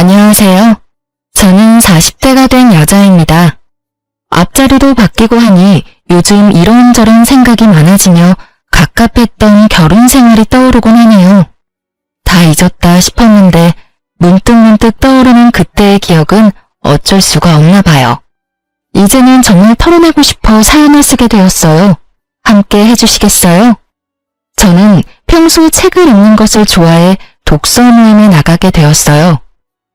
안녕하세요. 저는 40대가 된 여자입니다. 앞자리도 바뀌고 하니 요즘 이런저런 생각이 많아지며 갑갑했던 결혼 생활이 떠오르곤 하네요. 다 잊었다 싶었는데 문득문득 떠오르는 그때의 기억은 어쩔 수가 없나 봐요. 이제는 정말 털어내고 싶어 사연을 쓰게 되었어요. 함께 해주시겠어요? 저는 평소 책을 읽는 것을 좋아해 독서 모임에 나가게 되었어요.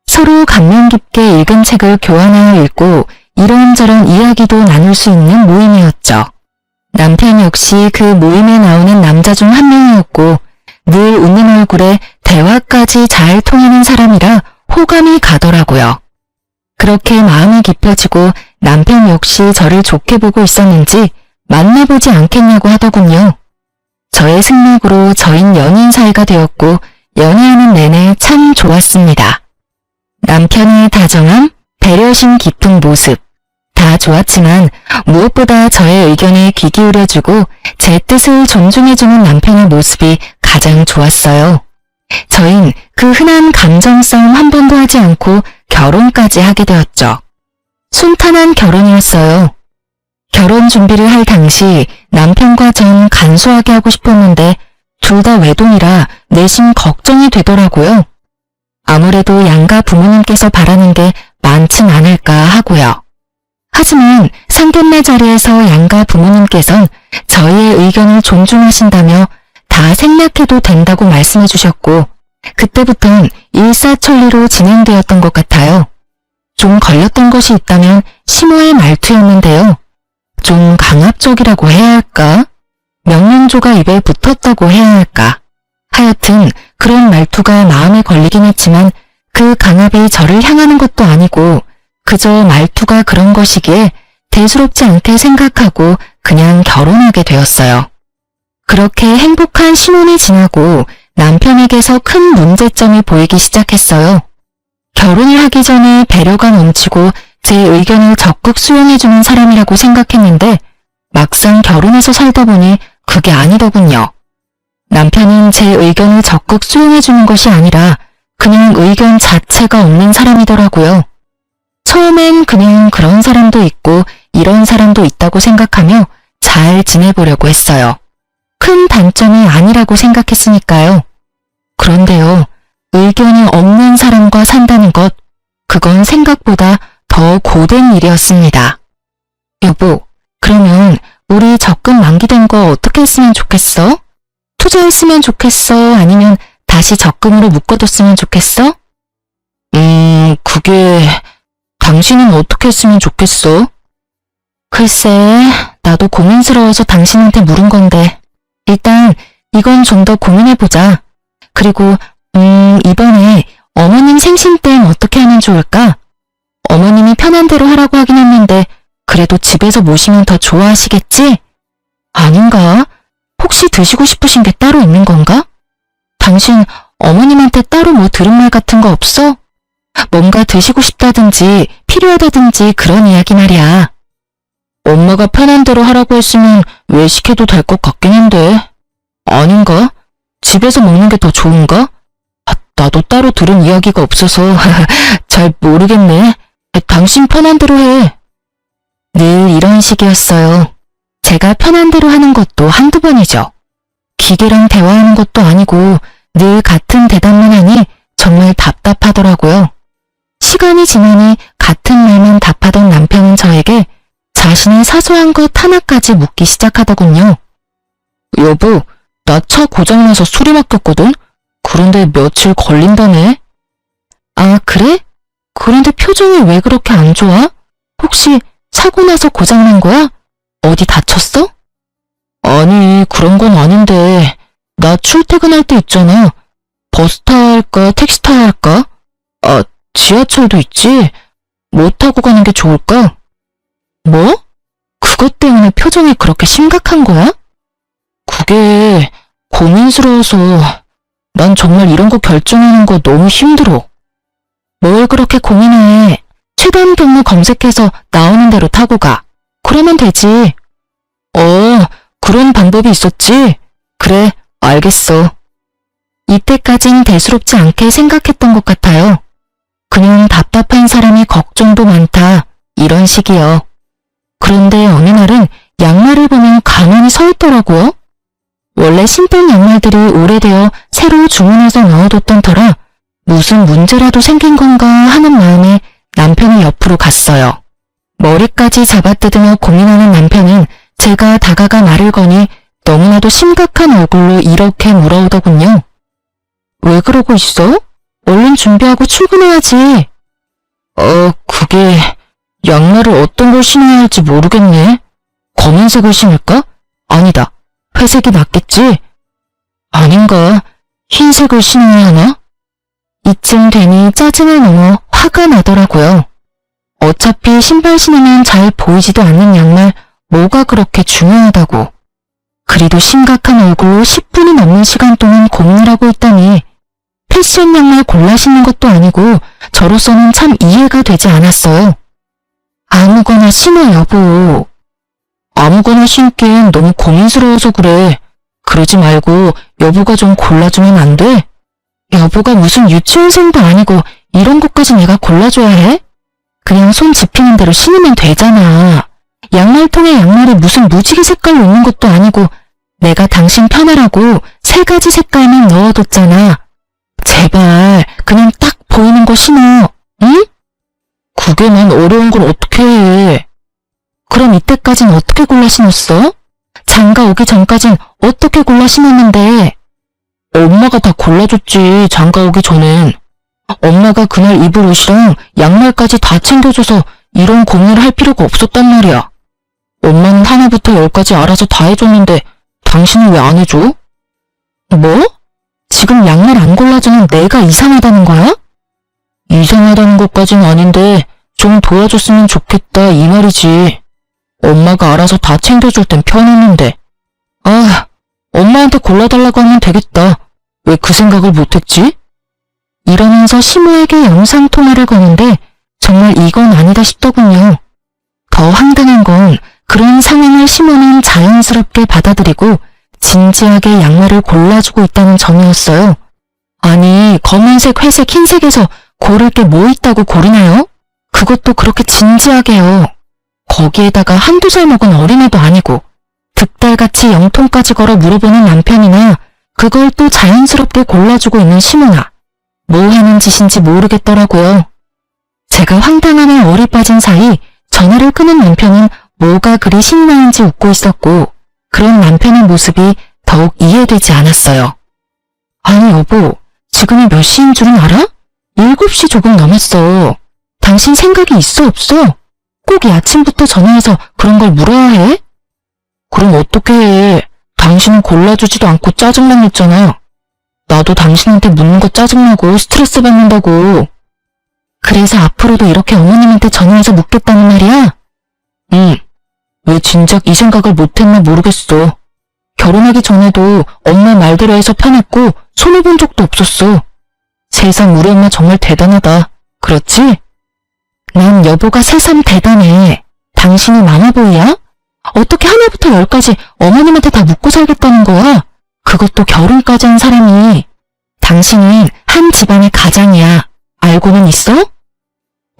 서로 감명 깊게 읽은 책을 교환하여 읽고 이런저런 이야기도 나눌 수 있는 모임이었죠. 남편 역시 그 모임에 나오는 남자 중 한 명이었고 늘 웃는 얼굴에 대화까지 잘 통하는 사람이라 호감이 가더라고요. 그렇게 마음이 깊어지고 남편 역시 저를 좋게 보고 있었는지 만나보지 않겠냐고 하더군요. 저의 승낙으로 저흰 연인 사이가 되었고 연애하는 내내 참 좋았습니다. 남편의 다정함, 배려심 깊은 모습, 다 좋았지만 무엇보다 저의 의견에 귀 기울여주고 제 뜻을 존중해주는 남편의 모습이 가장 좋았어요. 저흰 그 흔한 감정 싸움 한 번도 하지 않고 결혼까지 하게 되었죠. 순탄한 결혼이었어요. 결혼 준비를 할 당시 남편과 전 간소하게 하고 싶었는데 둘 다 외동이라 내심 걱정이 되더라고요. 아무래도 양가 부모님께서 바라는 게 많진 않을까 하고요. 하지만 상견례 자리에서 양가 부모님께선 저희의 의견을 존중하신다며 다 생략해도 된다고 말씀해 주셨고 그때부턴 일사천리로 진행되었던 것 같아요. 좀 걸렸던 것이 있다면 시모의 말투였는데요. 좀 강압적이라고 해야 할까? 명령조가 입에 붙었다고 해야 할까? 하여튼 그런 말투가 마음에 걸리긴 했지만 그 강압이 저를 향하는 것도 아니고 그저 말투가 그런 것이기에 대수롭지 않게 생각하고 그냥 결혼하게 되었어요. 그렇게 행복한 신혼이 지나고 남편에게서 큰 문제점이 보이기 시작했어요. 결혼을 하기 전에 배려가 넘치고 제 의견을 적극 수용해주는 사람이라고 생각했는데 막상 결혼해서 살다 보니 그게 아니더군요. 남편은 제 의견을 적극 수용해주는 것이 아니라 그냥 의견 자체가 없는 사람이더라고요. 처음엔 그냥 그런 사람도 있고 이런 사람도 있다고 생각하며 잘 지내보려고 했어요. 큰 단점이 아니라고 생각했으니까요. 그런데요, 의견이 없는 사람과 산다는 것, 그건 생각보다 더 고된 일이었습니다. 여보, 그러면 우리 적금 만기된 거 어떻게 했으면 좋겠어? 투자했으면 좋겠어? 아니면 다시 적금으로 묶어뒀으면 좋겠어? 그게... 당신은 어떻게 했으면 좋겠어? 글쎄, 나도 고민스러워서 당신한테 물은 건데 일단 이건 좀 더 고민해보자. 그리고 이번에 어머님 생신 땐 어떻게 하면 좋을까? 어머님이 편한 대로 하라고 하긴 했는데 그래도 집에서 모시면 더 좋아하시겠지? 아닌가? 혹시 드시고 싶으신 게 따로 있는 건가? 당신 어머님한테 따로 뭐 들은 말 같은 거 없어? 뭔가 드시고 싶다든지 필요하다든지 그런 이야기 말이야. 엄마가 편한 대로 하라고 했으면 왜 시켜도 될 것 같긴 한데. 아닌가? 집에서 먹는 게 더 좋은가? 나도 따로 들은 이야기가 없어서 잘 모르겠네. 당신 편한 대로 해. 늘 이런 식이었어요. 제가 편한 대로 하는 것도 한두 번이죠. 기계랑 대화하는 것도 아니고 늘 같은 대답만 하니 정말 답답하더라고요. 시간이 지나니 같은 말만 답하던 남편은 저에게 자신의 사소한 것 하나까지 묻기 시작하더군요. 여보, 나 차 고장나서 수리 맡겼거든? 그런데 며칠 걸린다네? 아, 그래? 그런데 표정이 왜 그렇게 안 좋아? 혹시 사고 나서 고장난 거야? 어디 다쳤어? 아니, 그런 건 아닌데 나 출퇴근할 때 있잖아. 버스 타야 할까, 택시 타야 할까? 아, 지하철도 있지? 뭐 타고 가는 게 좋을까? 뭐? 그것 때문에 표정이 그렇게 심각한 거야? 그게 고민스러워서 난 정말 이런 거 결정하는 거 너무 힘들어. 뭘 그렇게 고민해. 최단 경로 검색해서 나오는 대로 타고 가. 그러면 되지. 그런 방법이 있었지? 그래, 알겠어. 이때까진 대수롭지 않게 생각했던 것 같아요. 그냥 답답한 사람이 걱정도 많다. 이런 식이요. 그런데 어느 날은 양말을 보면 가만히 서 있더라고요. 원래 신던 양말들이 오래되어 새로 주문해서 넣어뒀던 터라 무슨 문제라도 생긴 건가 하는 마음에 남편의 옆으로 갔어요. 머리까지 잡아뜯으며 고민하는 남편은 제가 다가가 말을 거니 너무나도 심각한 얼굴로 이렇게 물어오더군요. 왜 그러고 있어? 얼른 준비하고 출근해야지. 그게 양말을 어떤 걸 신어야 할지 모르겠네. 검은색을 신을까? 아니다. 회색이 낫겠지? 아닌가? 흰색을 신어야 하나? 이쯤 되니 짜증을 넘어 화가 나더라고요. 어차피 신발 신으면 잘 보이지도 않는 양말 뭐가 그렇게 중요하다고. 그리도 심각한 얼굴로 10분이 넘는 시간 동안 고민을 하고 있다니 패션 양말 골라 신는 것도 아니고 저로서는 참 이해가 되지 않았어요. 아무거나 신어 여보. 아무거나 신기엔 너무 고민스러워서 그래. 그러지 말고 여보가 좀 골라주면 안 돼? 여보가 무슨 유치원생도 아니고 이런 것까지 내가 골라줘야 해? 그냥 손 집히는 대로 신으면 되잖아. 양말통에 양말이 무슨 무지개 색깔로 있는 것도 아니고 내가 당신 편하라고 3가지 색깔만 넣어뒀잖아. 제발 그냥 딱 보이는 거 신어. 응? 그게만 어려운 걸 어떻게 해. 그럼 이때까진 어떻게 골라 신었어? 장가 오기 전까진 어떻게 골라 신었는데? 엄마가 다 골라줬지, 장가 오기 전엔. 엄마가 그날 입을 옷이랑 양말까지 다 챙겨줘서 이런 고민을 할 필요가 없었단 말이야. 엄마는 하나부터 10까지 알아서 다 해줬는데 당신은 왜 안 해줘? 뭐? 지금 양말 안 골라주는 내가 이상하다는 거야? 이상하다는 것까진 아닌데 좀 도와줬으면 좋겠다 이 말이지. 엄마가 알아서 다 챙겨줄 땐 편했는데. 엄마한테 골라달라고 하면 되겠다. 왜 그 생각을 못했지? 이러면서 시모에게 영상통화를 거는데 정말 이건 아니다 싶더군요. 더 황당한 건 그런 상황을 시모는 자연스럽게 받아들이고 진지하게 양말을 골라주고 있다는 점이었어요. 아니, 검은색, 회색, 흰색에서 고를 게 뭐 있다고 고르나요? 그것도 그렇게 진지하게요. 거기에다가 한두 살 먹은 어린애도 아니고 득달같이 영통까지 걸어 물어보는 남편이나 그걸 또 자연스럽게 골라주고 있는 시모나. 뭐 하는 짓인지 모르겠더라고요. 제가 황당함에 얼이 빠진 사이 전화를 끊은 남편은 뭐가 그리 신이 나는지 웃고 있었고 그런 남편의 모습이 더욱 이해되지 않았어요. 아니 여보, 지금이 몇 시인 줄은 알아? 7시 조금 넘었어. 당신 생각이 있어 없어? 꼭 이 아침부터 전화해서 그런 걸 물어야 해? 그럼 어떻게 해? 당신은 골라주지도 않고 짜증만 냈잖아. 나도 당신한테 묻는 거 짜증나고 스트레스 받는다고. 그래서 앞으로도 이렇게 어머님한테 전화해서 묻겠다는 말이야? 응. 왜 진작 이 생각을 못했나 모르겠어. 결혼하기 전에도 엄마 말대로 해서 편했고 손해본 적도 없었어. 세상 우리 엄마 정말 대단하다. 그렇지? 난 여보가 새삼 대단해. 당신이 마마보이야? 어떻게 하나부터 10까지 어머님한테 다 묻고 살겠다는 거야? 그것도 결혼까지 한 사람이. 당신은 한 집안의 가장이야. 알고는 있어?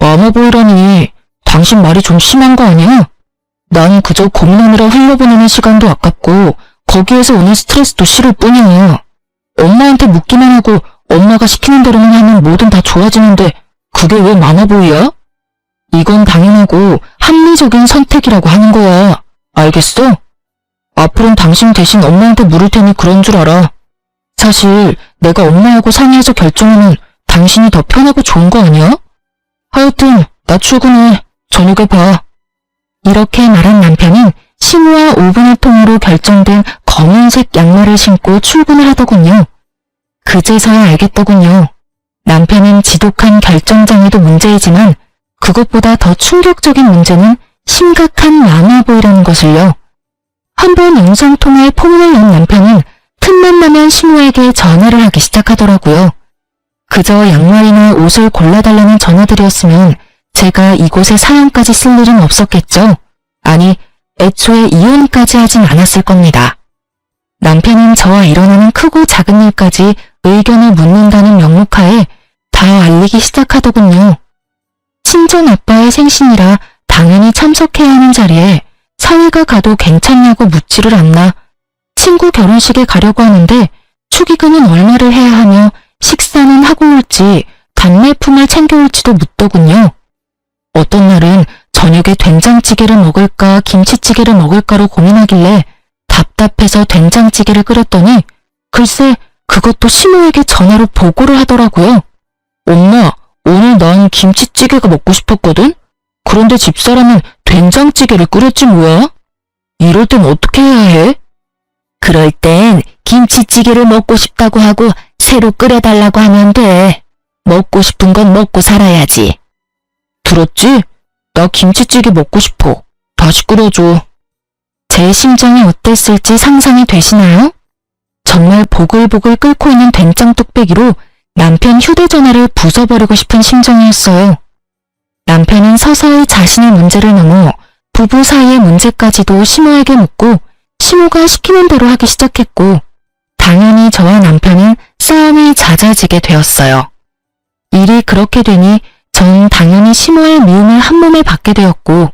마마보이라니. 당신 말이 좀 심한 거 아니야? 난 그저 고민하느라 흘려보내는 시간도 아깝고 거기에서 오는 스트레스도 싫을 뿐이야. 엄마한테 묻기만 하고 엄마가 시키는 대로만 하면 뭐든 다 좋아지는데 그게 왜 마마보이야? 이건 당연하고 합리적인 선택이라고 하는 거야. 알겠어? 앞으로는 당신 대신 엄마한테 물을 테니 그런 줄 알아. 사실 내가 엄마하고 상의해서 결정하면 당신이 더 편하고 좋은 거 아니야? 하여튼 나 출근해. 저녁에 봐. 이렇게 말한 남편은 시모와 5분의 통으로 결정된 검은색 양말을 신고 출근을 하더군요. 그제서야 알겠더군요. 남편은 지독한 결정장애도 문제이지만 그것보다 더 충격적인 문제는 심각한 마마보이라는 것을요. 한번 영상통화에 포문을 연 남편은 틈만 나면 시모에게 전화를 하기 시작하더라고요. 그저 양말이나 옷을 골라달라는 전화들이었으면 제가 이곳에 사연까지 쓸 일은 없었겠죠. 아니, 애초에 이혼까지 하진 않았을 겁니다. 남편은 저와 일어나는 크고 작은 일까지 의견을 묻는다는 명목하에 다 알리기 시작하더군요. 친정 아빠의 생신이라 당연히 참석해야 하는 자리에 사위가 가도 괜찮냐고 묻지를 않나 친구 결혼식에 가려고 하는데 축의금은 얼마를 해야 하며 식사는 하고 올지 답례품을 챙겨올지도 묻더군요. 어떤 날은 저녁에 된장찌개를 먹을까 김치찌개를 먹을까로 고민하길래 답답해서 된장찌개를 끓였더니 글쎄 그것도 시모에게 전화로 보고를 하더라고요. 엄마, 오늘 난 김치찌개가 먹고 싶었거든? 그런데 집사람은 된장찌개를 끓였지 뭐야? 이럴 땐 어떻게 해야 해? 그럴 땐 김치찌개를 먹고 싶다고 하고 새로 끓여달라고 하면 돼. 먹고 싶은 건 먹고 살아야지. 들었지? 나 김치찌개 먹고 싶어. 다시 끓여줘. 제 심정이 어땠을지 상상이 되시나요? 정말 보글보글 끓고 있는 된장 뚝배기로 남편 휴대전화를 부숴버리고 싶은 심정이었어요. 남편은 서서히 자신의 문제를 넘어 부부 사이의 문제까지도 시모에게 묻고 시모가 시키는 대로 하기 시작했고 당연히 저와 남편은 싸움이 잦아지게 되었어요. 일이 그렇게 되니 전 당연히 시모의 미움을 한몸에 받게 되었고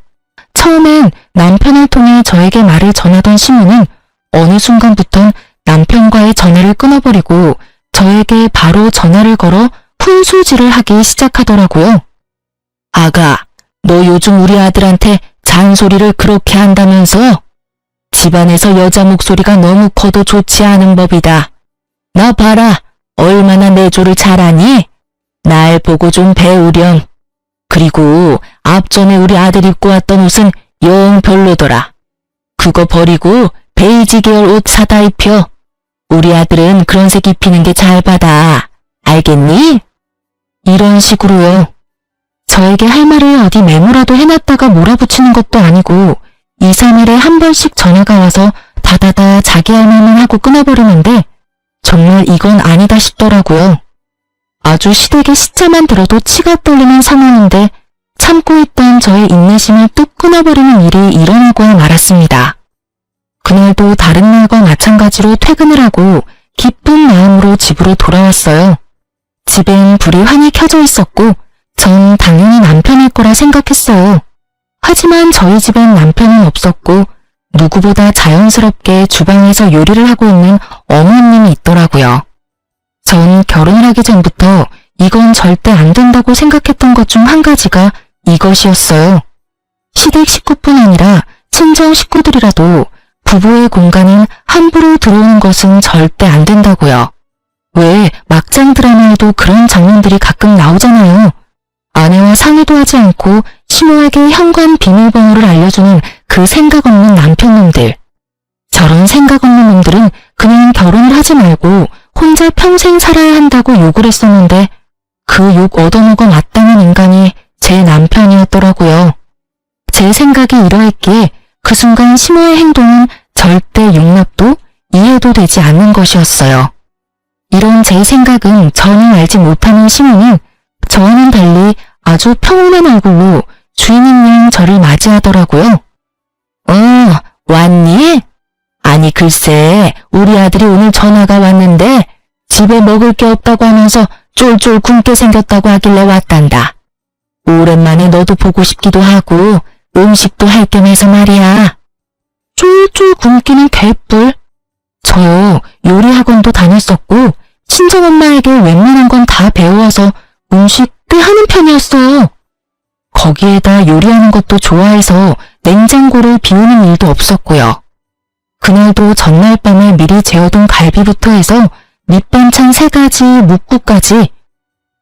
처음엔 남편을 통해 저에게 말을 전하던 시모는 어느 순간부턴 남편과의 전화를 끊어버리고 저에게 바로 전화를 걸어 훈수질을 하기 시작하더라고요. 아가, 너 요즘 우리 아들한테 잔소리를 그렇게 한다면서? 집안에서 여자 목소리가 너무 커도 좋지 않은 법이다. 나 봐라, 얼마나 내조를 잘하니? 날 보고 좀 배우렴. 그리고 앞전에 우리 아들 입고 왔던 옷은 영 별로더라. 그거 버리고 베이지 계열 옷 사다 입혀. 우리 아들은 그런 색 입히는 게 잘 받아. 알겠니? 이런 식으로요. 저에게 할 말을 어디 메모라도 해놨다가 몰아붙이는 것도 아니고 2, 3일에 한 번씩 전화가 와서 다다다 자기 할 말만 하고 끊어버리는데 정말 이건 아니다 싶더라고요. 아주 시댁의 시자만 들어도 치가 떨리는 상황인데 참고 있던 저의 인내심을 뚝 끊어버리는 일이 일어나고 말았습니다. 그날도 다른 날과 마찬가지로 퇴근을 하고 기쁜 마음으로 집으로 돌아왔어요. 집엔 불이 환히 켜져 있었고 전 당연히 남편일 거라 생각했어요. 하지만 저희 집엔 남편은 없었고 누구보다 자연스럽게 주방에서 요리를 하고 있는 어머님이 있더라고요. 전 결혼을 하기 전부터 이건 절대 안 된다고 생각했던 것 중 한 가지가 이것이었어요. 시댁 식구뿐 아니라 친정 식구들이라도 부부의 공간은 함부로 들어오는 것은 절대 안 된다고요. 왜 막장 드라마에도 그런 장면들이 가끔 나오잖아요. 아내와 상의도 하지 않고 시모에게 현관 비밀번호를 알려주는 그 생각 없는 남편놈들. 저런 생각 없는 놈들은 그냥 결혼을 하지 말고 혼자 평생 살아야 한다고 욕을 했었는데 그 욕 얻어먹어 마땅한 인간이 제 남편이었더라고요. 제 생각이 이러했기에 그 순간 시모의 행동은 절대 용납도 이해도 되지 않는 것이었어요. 이런 제 생각은 전혀 알지 못하는 시모는 저와는 달리 아주 평온한 얼굴로 주인인 양 저를 맞이하더라고요. 왔니? 아니 글쎄 우리 아들이 오늘 전화가 왔는데 집에 먹을 게 없다고 하면서 쫄쫄 굶게 생겼다고 하길래 왔단다. 오랜만에 너도 보고 싶기도 하고 음식도 할 겸 해서 말이야. 쫄쫄 굶기는 개뿔. 저요 요리 학원도 다녔었고 친정엄마에게 웬만한 건 다 배워와서 음식 꽤 하는 편이었어요. 거기에다 요리하는 것도 좋아해서 냉장고를 비우는 일도 없었고요. 그날도 전날 밤에 미리 재워둔 갈비부터 해서 밑반찬 3가지, 묵국까지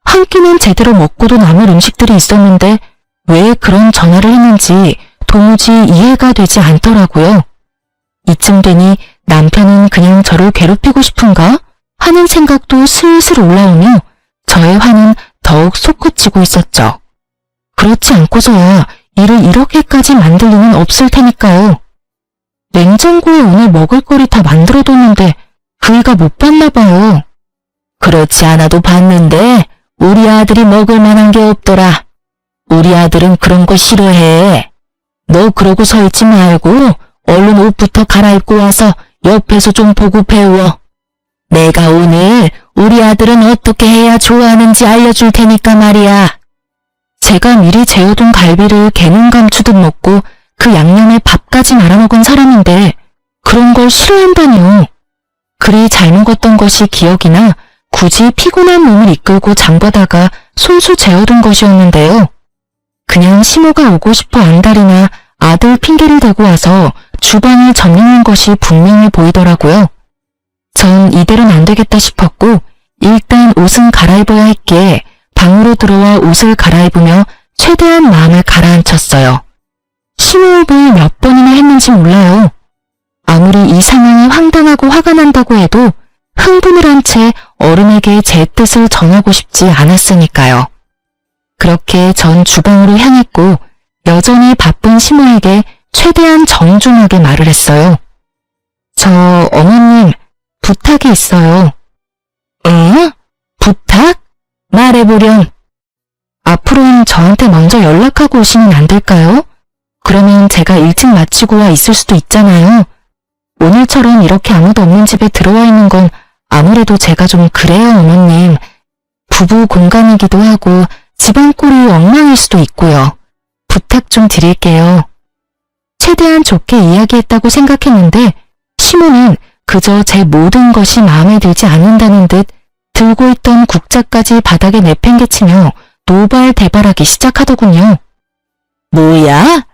한 끼는 제대로 먹고도 남을 음식들이 있었는데 왜 그런 전화를 했는지 도무지 이해가 되지 않더라고요. 이쯤 되니 남편은 그냥 저를 괴롭히고 싶은가 하는 생각도 슬슬 올라오며 저의 화는 더욱 솟구치고 있었죠. 그렇지 않고서야 일을 이렇게까지 만들 리는 없을 테니까요. 냉장고에 오늘 먹을거리 다 만들어뒀는데 그이가 못 봤나 봐요. 그렇지 않아도 봤는데 우리 아들이 먹을 만한 게 없더라. 우리 아들은 그런 거 싫어해. 너 그러고 서 있지 말고 얼른 옷부터 갈아입고 와서 옆에서 좀 보고 배워. 내가 오늘 우리 아들은 어떻게 해야 좋아하는지 알려줄 테니까 말이야. 제 제가 미리 재워둔 갈비를 개눈 감추듯 먹고 그 양념에 밥까지 말아먹은 사람인데 그런 걸 싫어한다니요. 그리 잘 먹었던 것이 기억이나 굳이 피곤한 몸을 이끌고 장보다가 손수 재워둔 것이었는데요. 그냥 시모가 오고 싶어 안달이나 아들 핑계를 대고 와서 주방을 점령한 것이 분명해 보이더라고요. 전 이대로는 안 되겠다 싶었고 일단 옷은 갈아입어야 했기에 방으로 들어와 옷을 갈아입으며 최대한 마음을 가라앉혔어요. 심호흡을 몇 번이나 했는지 몰라요. 아무리 이 상황이 황당하고 화가 난다고 해도 흥분을 한 채 어른에게 제 뜻을 전하고 싶지 않았으니까요. 그렇게 전 주방으로 향했고 여전히 바쁜 시모에게 최대한 정중하게 말을 했어요. 저 어머님 부탁이 있어요. 응? 부탁? 말해보렴. 앞으로는 저한테 먼저 연락하고 오시면 안 될까요? 그러면 제가 일찍 마치고 와 있을 수도 있잖아요. 오늘처럼 이렇게 아무도 없는 집에 들어와 있는 건 아무래도 제가 좀 그래요, 어머님. 부부 공간이기도 하고 집안 꼴이 엉망일 수도 있고요. 부탁 좀 드릴게요. 최대한 좋게 이야기했다고 생각했는데 시모는 그저 제 모든 것이 마음에 들지 않는다는 듯 들고 있던 국자까지 바닥에 내팽개치며 노발대발하기 시작하더군요. 뭐야?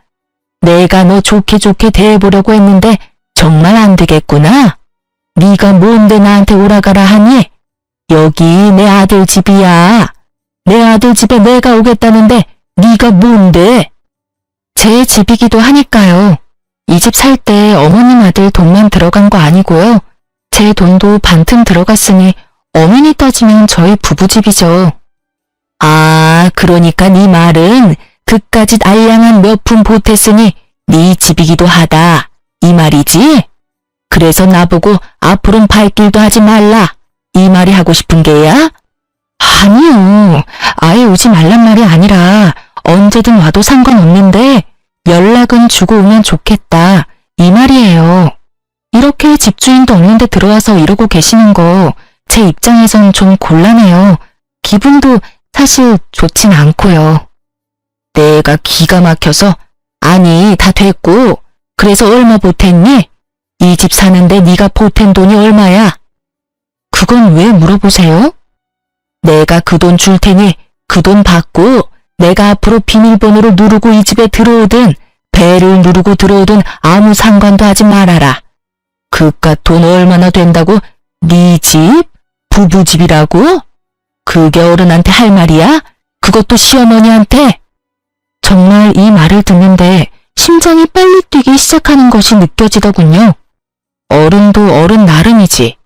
내가 너 좋게 대해보려고 했는데 정말 안 되겠구나. 네가 뭔데 나한테 오라가라 하니? 여기 내 아들 집이야. 내 아들 집에 내가 오겠다는데 네가 뭔데? 제 집이기도 하니까요. 이 집 살 때 어머님 아들 돈만 들어간 거 아니고요. 제 돈도 반틈 들어갔으니 엄연히 따지면 저희 부부집이죠. 아, 그러니까 네 말은 그까짓 알량한 몇 푼 보탰으니 네 집이기도 하다. 이 말이지? 그래서 나보고 앞으로는 발길도 하지 말라. 이 말이 하고 싶은 게야? 아니요. 아예 오지 말란 말이 아니라 언제든 와도 상관없는데 연락은 주고 오면 좋겠다. 이 말이에요. 이렇게 집주인도 없는데 들어와서 이러고 계시는 거 제 입장에선 좀 곤란해요. 기분도 사실 좋진 않고요. 내가 기가 막혀서 아니 다 됐고 그래서 얼마 보탰니? 이 집 사는데 네가 보탠 돈이 얼마야? 그건 왜 물어보세요? 내가 그 돈 줄 테니 그 돈 받고 내가 앞으로 비밀번호를 누르고 이 집에 들어오든 배를 누르고 들어오든 아무 상관도 하지 말아라. 그깟 돈 얼마나 된다고? 네 집? 부부집이라고? 그게 어른한테 할 말이야? 그것도 시어머니한테? 정말 이 말을 듣는데 심장이 빨리 뛰기 시작하는 것이 느껴지더군요. 어른도 어른 나름이지.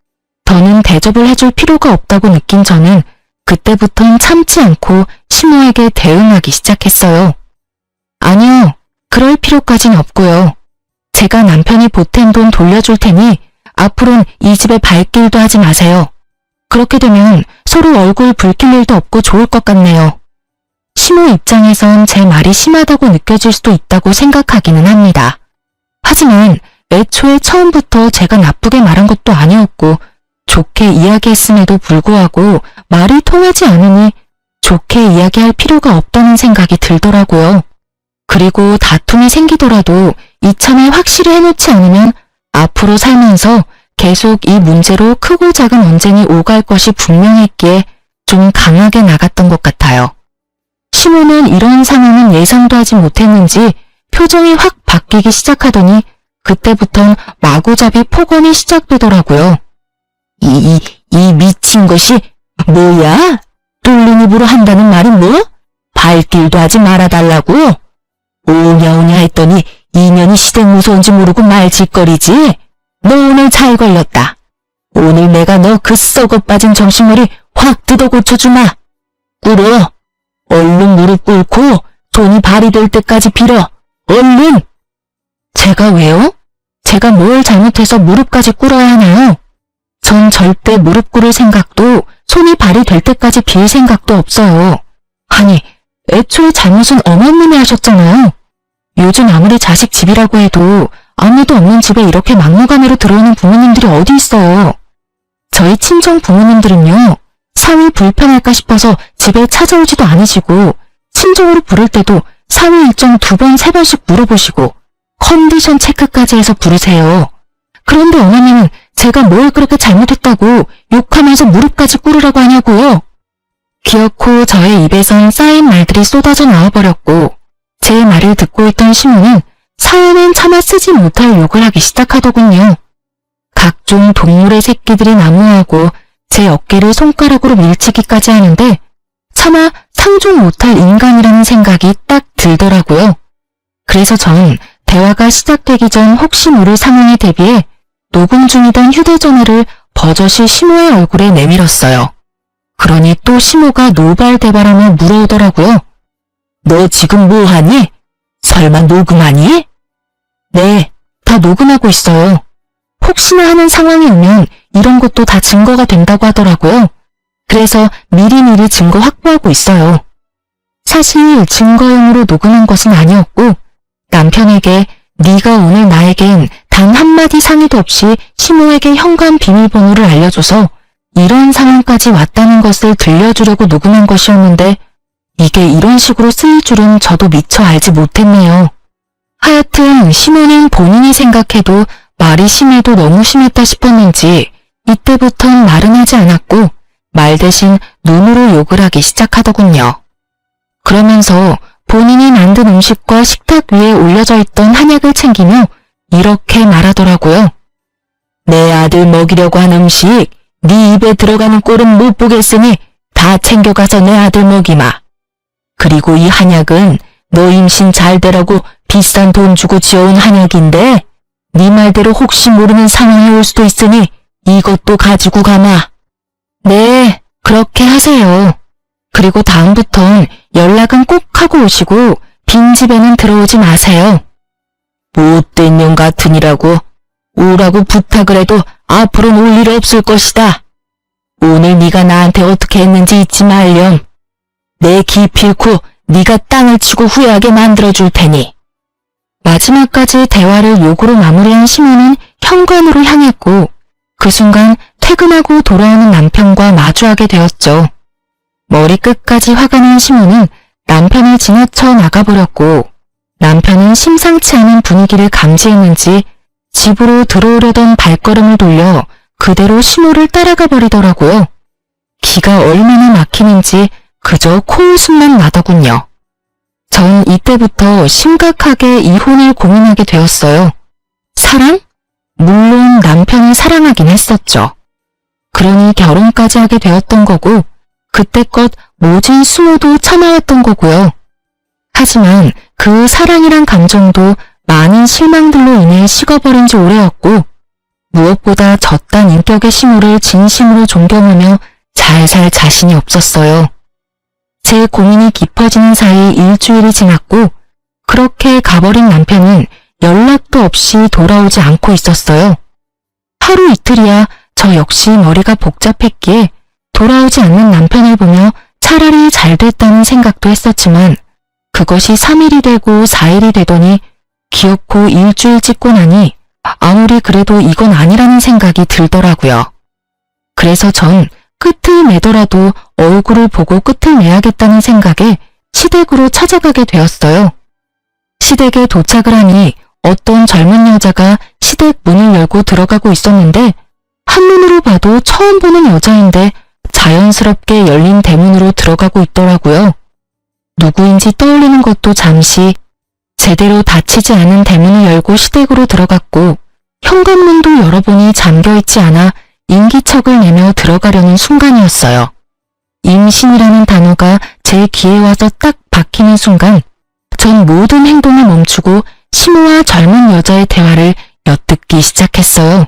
더는 대접을 해줄 필요가 없다고 느낀 저는 그때부턴 참지 않고 시모에게 대응하기 시작했어요. 아니요, 그럴 필요까진 없고요. 제가 남편이 보탠 돈 돌려줄 테니 앞으론 이 집에 발길도 하지 마세요. 그렇게 되면 서로 얼굴 붉힐 일도 없고 좋을 것 같네요. 시모 입장에선 제 말이 심하다고 느껴질 수도 있다고 생각하기는 합니다. 하지만 애초에 처음부터 제가 나쁘게 말한 것도 아니었고 좋게 이야기했음에도 불구하고 말이 통하지 않으니 좋게 이야기할 필요가 없다는 생각이 들더라고요. 그리고 다툼이 생기더라도 이참에 확실히 해놓지 않으면 앞으로 살면서 계속 이 문제로 크고 작은 언쟁이 오갈 것이 분명했기에 좀 강하게 나갔던 것 같아요. 시모는 이런 상황은 예상도 하지 못했는지 표정이 확 바뀌기 시작하더니 그때부턴 마구잡이 폭언이 시작되더라고요. 이 미친 것이 뭐야? 뚫린 입으로 한다는 말이 뭐? 발길도 하지 말아달라고? 오냐오냐 했더니 이년이 시댁 무서운지 모르고 말짓거리지? 너 오늘 잘 걸렸다. 오늘 내가 너 그 썩어 빠진 정신머리 확 뜯어 고쳐주마. 꿇어. 얼른 무릎 꿇고 손이 발이 될 때까지 빌어. 얼른! 제가 왜요? 제가 뭘 잘못해서 무릎까지 꿇어야 하나요? 전 절대 무릎 꿇을 생각도 손이 발이 될 때까지 빌 생각도 없어요. 아니, 애초에 잘못은 어머님이 하셨잖아요. 요즘 아무리 자식 집이라고 해도 아무도 없는 집에 이렇게 막무가내로 들어오는 부모님들이 어디 있어요. 저희 친정 부모님들은요, 상이 불편할까 싶어서 집에 찾아오지도 않으시고 심적으로 부를 때도 3회 일정 2번, 3번씩 물어보시고 컨디션 체크까지 해서 부르세요. 그런데 어머님은 제가 뭘 그렇게 잘못했다고 욕하면서 무릎까지 꿇으라고 하냐고요. 기어코 저의 입에선 쌓인 말들이 쏟아져 나와버렸고 제 말을 듣고 있던 시모는 사연은 차마 쓰지 못할 욕을 하기 시작하더군요. 각종 동물의 새끼들이 난무하고 제 어깨를 손가락으로 밀치기까지 하는데 차마 상종 못할 인간이라는 생각이 딱 들더라고요. 그래서 전 대화가 시작되기 전 혹시 모를 상황에 대비해 녹음 중이던 휴대전화를 버젓이 시모의 얼굴에 내밀었어요. 그러니 또 시모가 노발대발하며 물어오더라고요. 너 지금 뭐하니? 설마 녹음하니? 네, 다 녹음하고 있어요. 혹시나 하는 상황이 오면 이런 것도 다 증거가 된다고 하더라고요. 그래서 미리미리 증거 확보하고 있어요. 사실 증거용으로 녹음한 것은 아니었고 남편에게 네가 오늘 나에겐 단 한마디 상의도 없이 시모에게 현관 비밀번호를 알려줘서 이런 상황까지 왔다는 것을 들려주려고 녹음한 것이었는데 이게 이런 식으로 쓰일 줄은 저도 미처 알지 못했네요. 하여튼 시모는 본인이 생각해도 말이 심해도 너무 심했다 싶었는지 이때부턴 말은 하지 않았고 말 대신 눈으로 욕을 하기 시작하더군요. 그러면서 본인이 만든 음식과 식탁 위에 올려져 있던 한약을 챙기며 이렇게 말하더라고요. 내 아들 먹이려고 한 음식 네 입에 들어가는 꼴은 못 보겠으니 다 챙겨가서 내 아들 먹이마. 그리고 이 한약은 너 임신 잘 되라고 비싼 돈 주고 지어온 한약인데 네 말대로 혹시 모르는 상황이 올 수도 있으니 이것도 가지고 가마. 네, 그렇게 하세요. 그리고 다음부턴 연락은 꼭 하고 오시고 빈집에는 들어오지 마세요. 못된 년 같으니라고 오라고 부탁을 해도 앞으로는 올 일 없을 것이다. 오늘 네가 나한테 어떻게 했는지 잊지 말렴. 내 기필코 네가 땅을 치고 후회하게 만들어줄 테니. 마지막까지 대화를 욕으로 마무리한 시모는 현관으로 향했고 그 순간 퇴근하고 돌아오는 남편과 마주하게 되었죠. 머리끝까지 화가 난 시모는 남편을 지나쳐 나가버렸고 남편은 심상치 않은 분위기를 감지했는지 집으로 들어오려던 발걸음을 돌려 그대로 시모를 따라가 버리더라고요. 기가 얼마나 막히는지 그저 코웃음만 나더군요. 전 이때부터 심각하게 이혼을 고민하게 되었어요. 사랑? 물론 남편을 사랑하긴 했었죠. 그러니 결혼까지 하게 되었던 거고 그때껏 모진 수모도 참아왔던 거고요. 하지만 그 사랑이란 감정도 많은 실망들로 인해 식어버린 지 오래였고 무엇보다 저딴 인격의 시모를 진심으로 존경하며 잘 살 자신이 없었어요. 제 고민이 깊어지는 사이 일주일이 지났고 그렇게 가버린 남편은 연락도 없이 돌아오지 않고 있었어요. 하루 이틀이야 저 역시 머리가 복잡했기에 돌아오지 않는 남편을 보며 차라리 잘 됐다는 생각도 했었지만 그것이 3일이 되고 4일이 되더니 기어코 일주일 찍고 나니 아무리 그래도 이건 아니라는 생각이 들더라고요. 그래서 전 끝을 내더라도 얼굴을 보고 끝을 내야겠다는 생각에 시댁으로 찾아가게 되었어요. 시댁에 도착을 하니 어떤 젊은 여자가 시댁 문을 열고 들어가고 있었는데 한눈으로 봐도 처음 보는 여자인데 자연스럽게 열린 대문으로 들어가고 있더라고요. 누구인지 떠올리는 것도 잠시 제대로 닫히지 않은 대문을 열고 시댁으로 들어갔고 현관문도 열어보니 잠겨있지 않아 인기척을 내며 들어가려는 순간이었어요. 임신이라는 단어가 제 귀에 와서 딱 박히는 순간 전 모든 행동을 멈추고 시모와 젊은 여자의 대화를 엿듣기 시작했어요.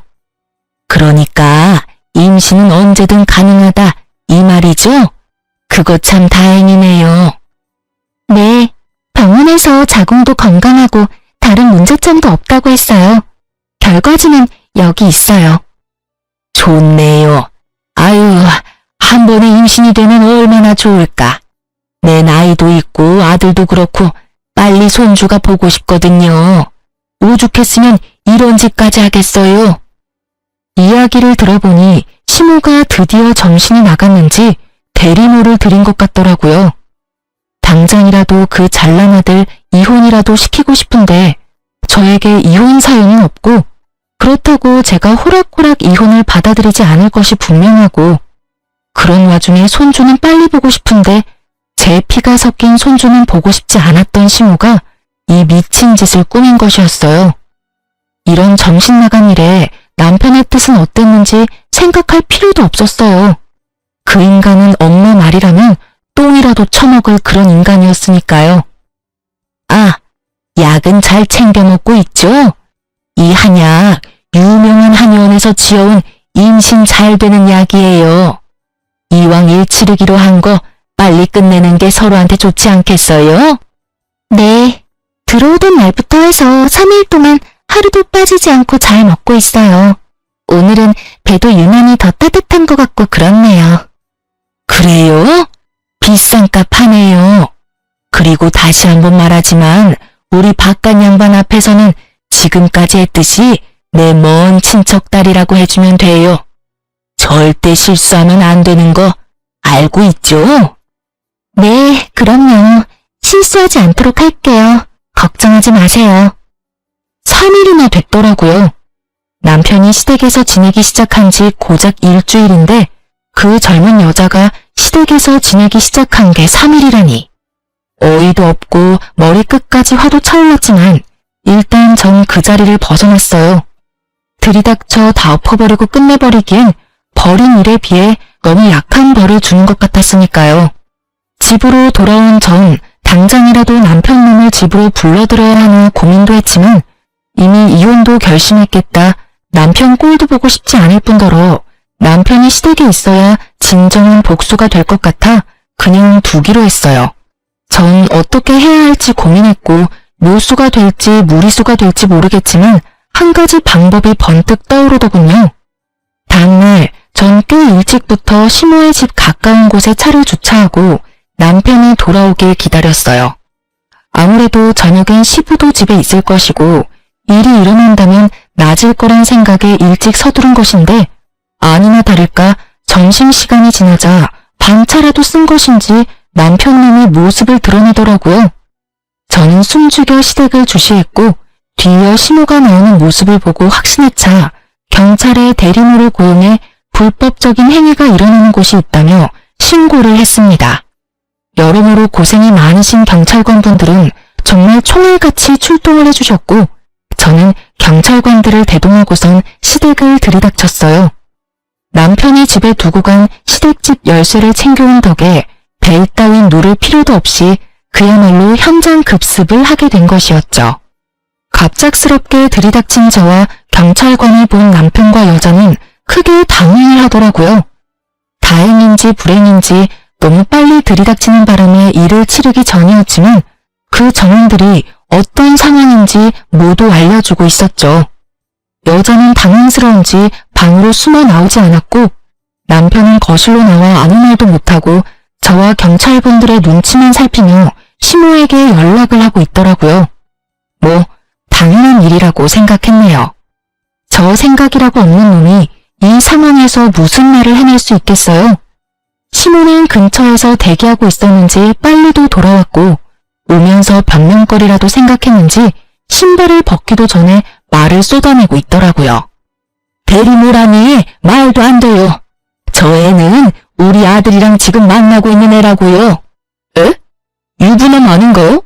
그러니까 임신은 언제든 가능하다 이 말이죠? 그거 참 다행이네요. 네, 병원에서 자궁도 건강하고 다른 문제점도 없다고 했어요. 결과지는 여기 있어요. 좋네요. 아유, 한 번에 임신이 되면 얼마나 좋을까. 내 나이도 있고 아들도 그렇고 빨리 손주가 보고 싶거든요. 오죽했으면 이런 짓까지 하겠어요. 이야기를 들어보니 시모가 드디어 정신이 나갔는지 대리모를 들인 것 같더라고요. 당장이라도 그 잘난 아들 이혼이라도 시키고 싶은데 저에게 이혼 사유는 없고 그렇다고 제가 호락호락 이혼을 받아들이지 않을 것이 분명하고 그런 와중에 손주는 빨리 보고 싶은데 제 피가 섞인 손주는 보고 싶지 않았던 시모가 이 미친 짓을 꾸민 것이었어요. 이런 정신 나간 일에 남편의 뜻은 어땠는지 생각할 필요도 없었어요. 그 인간은 엄마 말이라면 똥이라도 처먹을 그런 인간이었으니까요. 아, 약은 잘 챙겨 먹고 있죠? 이 한약 유명한 한의원에서 지어온 임신 잘 되는 약이에요. 이왕 일 치르기로 한 거 빨리 끝내는 게 서로한테 좋지 않겠어요? 네, 들어오던 날부터 해서 3일 동안 하루도 빠지지 않고 잘 먹고 있어요. 오늘은 배도 유난히 더 따뜻한 것 같고 그렇네요. 그래요? 비싼 값 하네요. 그리고 다시 한번 말하지만 우리 바깥 양반 앞에서는 지금까지 했듯이 내 먼 친척 딸이라고 해주면 돼요. 절대 실수하면 안 되는 거 알고 있죠? 네, 그럼요. 실수하지 않도록 할게요. 걱정하지 마세요. 3일이나 됐더라고요. 남편이 시댁에서 지내기 시작한 지 고작 일주일인데 그 젊은 여자가 시댁에서 지내기 시작한 게 3일이라니. 어이도 없고 머리끝까지 화도 차올랐지만 일단 전 그 자리를 벗어났어요. 들이닥쳐 다 엎어버리고 끝내버리기엔 벌인 일에 비해 너무 약한 벌을 주는 것 같았으니까요. 집으로 돌아온 전 당장이라도 남편 놈을 집으로 불러들여야 하나 고민도 했지만 이미 이혼도 결심했겠다. 남편 꼴도 보고 싶지 않을 뿐더러 남편이 시댁에 있어야 진정한 복수가 될 것 같아 그냥 두기로 했어요. 전 어떻게 해야 할지 고민했고 묘수가 될지 무리수가 될지 모르겠지만 한 가지 방법이 번뜩 떠오르더군요. 다음날 전 꽤 일찍부터 시모의 집 가까운 곳에 차를 주차하고 남편이 돌아오길 기다렸어요. 아무래도 저녁엔 시부도 집에 있을 것이고 일이 일어난다면 낮을 거란 생각에 일찍 서두른 것인데 아니나 다를까 점심시간이 지나자 반차라도 쓴 것인지 남편님이 모습을 드러내더라고요. 저는 숨죽여 시댁을 주시했고 뒤이어 시모가 나오는 모습을 보고 확신에 차 경찰에 대리모를 고용해 불법적인 행위가 일어나는 곳이 있다며 신고를 했습니다. 여러모로 고생이 많으신 경찰관분들은 정말 총알같이 출동을 해주셨고 저는 경찰관들을 대동하고선 시댁을 들이닥쳤어요. 남편이 집에 두고 간 시댁집 열쇠를 챙겨온 덕에 벨 따윈 누를 필요도 없이 그야말로 현장 급습을 하게 된 것이었죠. 갑작스럽게 들이닥친 저와 경찰관을 본 남편과 여자는 크게 당황을 하더라고요. 다행인지 불행인지 너무 빨리 들이닥치는 바람에 일을 치르기 전이었지만 그 정황들이 어떤 상황인지 모두 알려주고 있었죠. 여자는 당황스러운지 방으로 숨어 나오지 않았고 남편은 거실로 나와 아무 말도 못하고 저와 경찰분들의 눈치만 살피며 시모에게 연락을 하고 있더라고요. 뭐 당연한 일이라고 생각했네요. 저 생각이라고 없는 놈이 이 상황에서 무슨 말을 해낼 수 있겠어요? 시모는 근처에서 대기하고 있었는지 빨리도 돌아왔고 오면서 변명거리라도 생각했는지 신발을 벗기도 전에 말을 쏟아내고 있더라고요. 대리모라니 말도 안 돼요. 저 애는 우리 아들이랑 지금 만나고 있는 애라고요. 에? 유부남 아닌가요?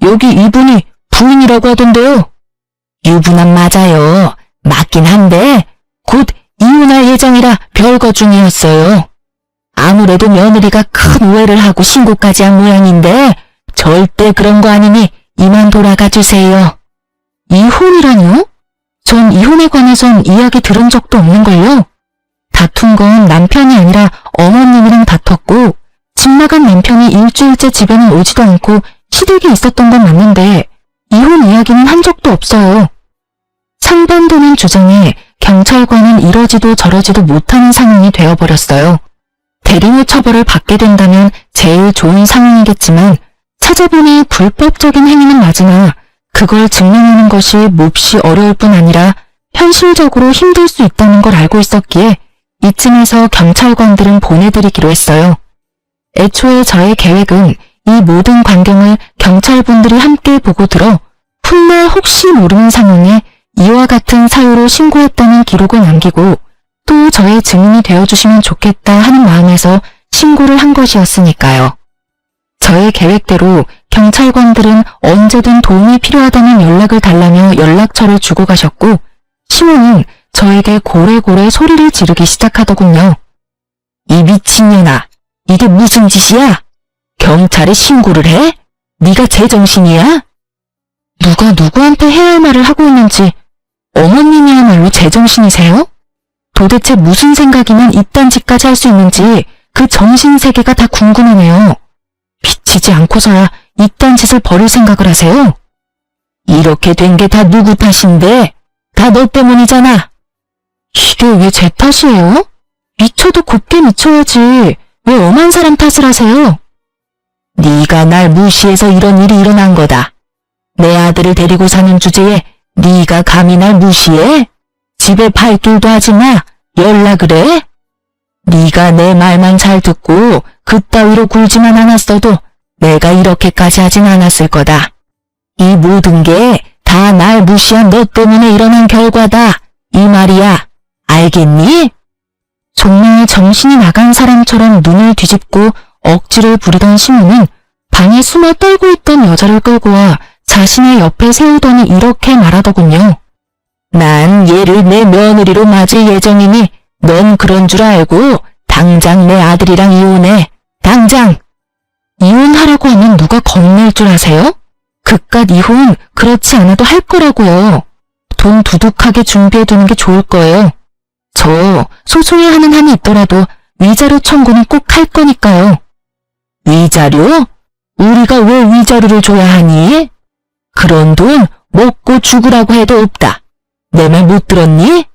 여기 이분이 부인이라고 하던데요. 유부남 맞아요. 맞긴 한데 곧 이혼할 예정이라 별거 중이었어요. 아무래도 며느리가 큰 오해를 하고 신고까지 한 모양인데 절대 그런 거 아니니 이만 돌아가 주세요. 이혼이라뇨? 전 이혼에 관해선 이야기 들은 적도 없는걸요. 다툰 건 남편이 아니라 어머님이랑 다퉜고 집 나간 남편이 일주일째 집에는 오지도 않고 시댁에 있었던 건 맞는데 이혼 이야기는 한 적도 없어요. 상반되는 주장에 경찰관은 이러지도 저러지도 못하는 상황이 되어버렸어요. 대리모 처벌을 받게 된다면 제일 좋은 상황이겠지만 찾아보니 불법적인 행위는 맞으나 그걸 증명하는 것이 몹시 어려울 뿐 아니라 현실적으로 힘들 수 있다는 걸 알고 있었기에 이쯤에서 경찰관들은 보내드리기로 했어요. 애초에 저의 계획은 이 모든 광경을 경찰분들이 함께 보고 들어 훗날 혹시 모르는 상황에 이와 같은 사유로 신고했다는 기록을 남기고 또 저의 증인이 되어주시면 좋겠다 하는 마음에서 신고를 한 것이었으니까요. 저의 계획대로 경찰관들은 언제든 도움이 필요하다는 연락을 달라며 연락처를 주고 가셨고 시모는 저에게 고래고래 소리를 지르기 시작하더군요. 이 미친년아, 이게 무슨 짓이야? 경찰에 신고를 해? 네가 제정신이야? 누가 누구한테 해야 할 말을 하고 있는지 어머님이야말로 제정신이세요? 도대체 무슨 생각이면 이딴 짓까지 할 수 있는지 그 정신세계가 다 궁금하네요. 비치지 않고서야 이딴 짓을 벌일 생각을 하세요? 이렇게 된 게 다 누구 탓인데? 다 너 때문이잖아. 이게 왜 제 탓이에요? 미쳐도 곱게 미쳐야지. 왜 엄한 사람 탓을 하세요? 네가 날 무시해서 이런 일이 일어난 거다. 내 아들을 데리고 사는 주제에 네가 감히 날 무시해? 집에 발길도 하지 마. 연락을 해? 네가 내 말만 잘 듣고 그따위로 굴지만 않았어도 내가 이렇게까지 하진 않았을 거다. 이 모든 게 다 날 무시한 너 때문에 일어난 결과다. 이 말이야. 알겠니? 정말 정신이 나간 사람처럼 눈을 뒤집고 억지를 부리던 시모는 방에 숨어 떨고 있던 여자를 끌고 와 자신의 옆에 세우더니 이렇게 말하더군요. 난 얘를 내 며느리로 맞을 예정이니 넌 그런 줄 알고 당장 내 아들이랑 이혼해. 당장! 이혼하라고 하면 누가 겁낼 줄 아세요? 그깟 이혼 그렇지 않아도 할 거라고요. 돈 두둑하게 준비해두는 게 좋을 거예요. 저 소송에 하는 한이 있더라도 위자료 청구는 꼭 할 거니까요. 위자료? 우리가 왜 위자료를 줘야 하니? 그런 돈 먹고 죽으라고 해도 없다. 내 말 못 들었니?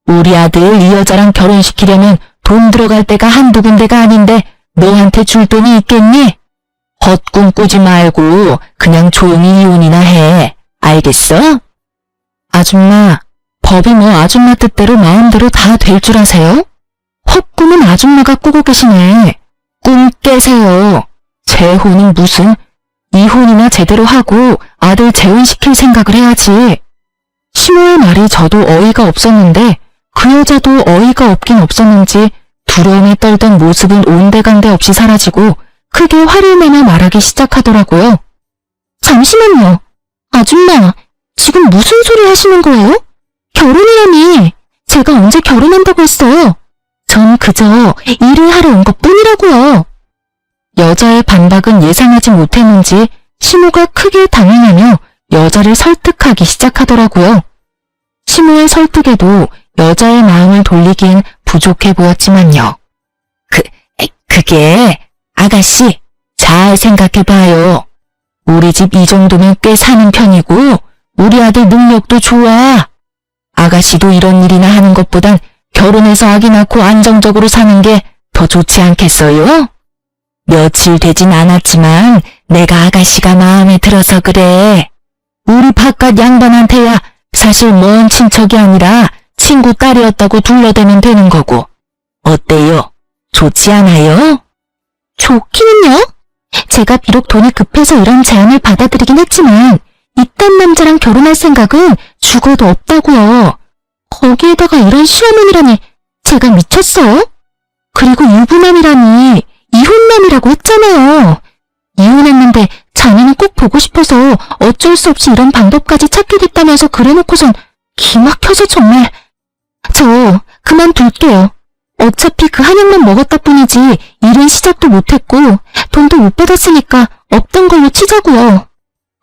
우리 아들 이 여자랑 결혼시키려면 돈 들어갈 데가 한두 군데가 아닌데 너한테 줄 돈이 있겠니? 헛꿈 꾸지 말고 그냥 조용히 이혼이나 해. 알겠어? 아줌마, 법이 뭐 아줌마 뜻대로 마음대로 다 될 줄 아세요? 헛꿈은 아줌마가 꾸고 계시네. 꿈 깨세요. 재혼은 무슨, 이혼이나 제대로 하고 아들 재혼시킬 생각을 해야지. 시모의 말이 저도 어이가 없었는데 그 여자도 어이가 없긴 없었는지 두려움에 떨던 모습은 온데간데 없이 사라지고 크게 화를 내며 말하기 시작하더라고요. 잠시만요. 아줌마, 지금 무슨 소리 하시는 거예요? 결혼이라니. 제가 언제 결혼한다고 했어요? 전 그저 일을 하러 온 것뿐이라고요. 여자의 반박은 예상하지 못했는지 시모가 크게 당황하며 여자를 설득하기 시작하더라고요. 시모의 설득에도 여자의 마음을 돌리기엔 부족해 보였지만요. 그게 아가씨 잘 생각해봐요. 우리 집 이 정도면 꽤 사는 편이고 우리 아들 능력도 좋아. 아가씨도 이런 일이나 하는 것보단 결혼해서 아기 낳고 안정적으로 사는 게 더 좋지 않겠어요? 며칠 되진 않았지만 내가 아가씨가 마음에 들어서 그래. 우리 바깥 양반한테야 사실 먼 친척이 아니라 친구 딸이었다고 둘러대면 되는 거고. 어때요? 좋지 않아요? 좋기는요? 제가 비록 돈이 급해서 이런 제안을 받아들이긴 했지만 이딴 남자랑 결혼할 생각은 죽어도 없다고요. 거기에다가 이런 시어머니라니 제가 미쳤어요? 그리고 유부남이라니 이혼남이라고 했잖아요. 이혼했는데 자네는 꼭 보고 싶어서 어쩔 수 없이 이런 방법까지 찾게 됐다면서 그래놓고선 기막혀서 정말. 저 그만둘게요. 어차피 그 한약만 먹었다 뿐이지 일은 시작도 못했고 돈도 못 받았으니까 없던 걸로 치자고요.